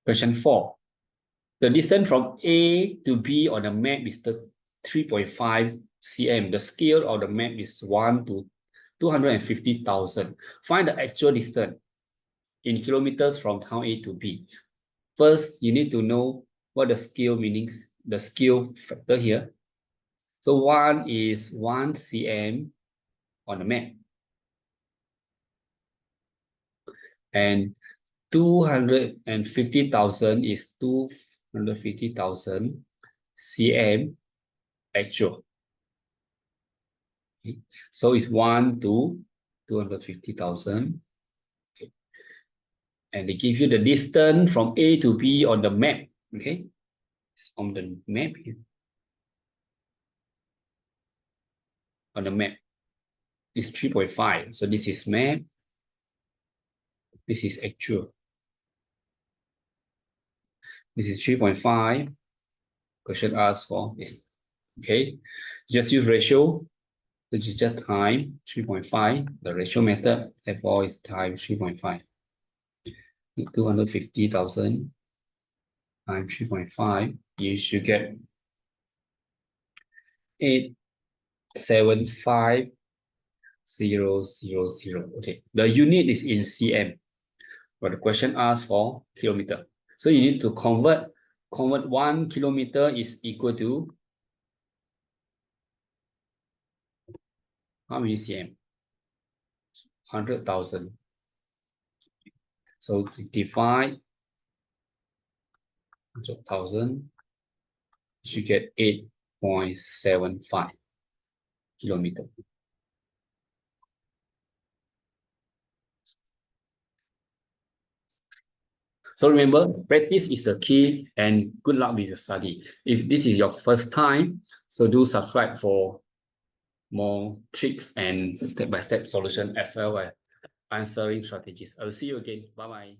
Question 4. The distance from A to B on the map is 3.5 cm. The scale of the map is 1 to 250,000. Find the actual distance in kilometers from town A to B. First, you need to know what the scale meanings, the scale factor here. So 1 is 1 cm on the map. And 250,000 is 250,000 cm actual. Okay. So it's 1 to 250,000. Okay. And they give you the distance from A to B on the map. Okay. It's on the map here. On the map. It's 3.5. So this is map. This is actual. This is 3.5. Question asks for this. Okay. Just use ratio, which is just time 3.5. The ratio method, therefore, is time 3.5. 250,000 times 3.5. You should get 875,000. Okay. The unit is in cm, but the question asks for kilometer. So you need to convert 1 kilometer is equal to how many cm? 100,000. So to divide 100,000, you should get 8.75 kilometers. So remember, practice is the key, and good luck with your study. If this is your first time, so do subscribe for more tricks and step-by-step solution as well as answering strategies. I'll see you again. Bye-bye.